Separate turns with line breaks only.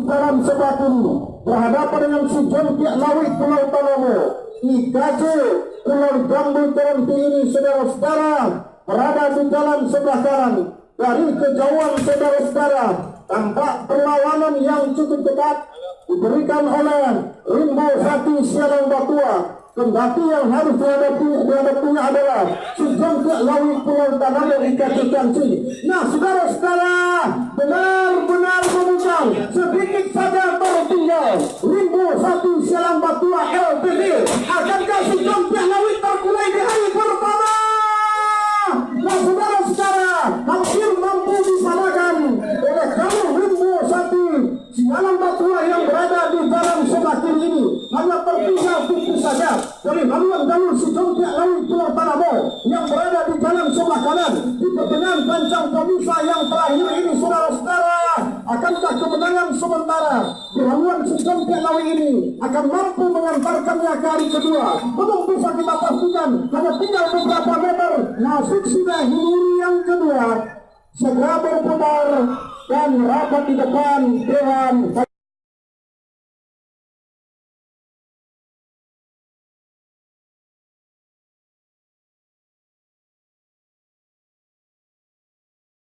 dalam Sebakun berhadapan dengan si Jontiak Lawik Pulau Tanomo, IKJ Pulau Jambu Terenti ini saudara-saudara berada di dalam sebelah kanan. Dari kejauhan saudara-saudara tampak perlawanan yang cukup ketat diberikan oleh Rimbo Hati Sialang Batua. Kendati yang harus dihadapinya adalah Jontiak Lawik Pulau Tanomo IKJ Kanci. Nah saudara-saudara, benar-benar memuncang sedikit saja tertinggal. Rimbo Hati Sialang Batua LTD akankah si Jontiak Lawik terkulai di hari pertama? Nah saudara-saudara, hampir mampu disalahkan oleh kamu Rimbo Hati Sialang Batua yang berada di dalam sebelah kiri ini. Hanya tertinggal tipis saja dari haluan jalur si Jontiak Lawik Pulau Tanomo yang berada di dalam sebelah kanan di pertengahan pancang pemisah yang terakhir ini saudara-saudara. Akankah kemenangan sementara di haluan si Jontiak Lawik ini akan mampu mengantarkannya ke hari kedua? Belum bisa kita pastikan, hanya tinggal beberapa meter. Masuk sudah hulu yang kedua segera berputar dan rapat di depan Dewan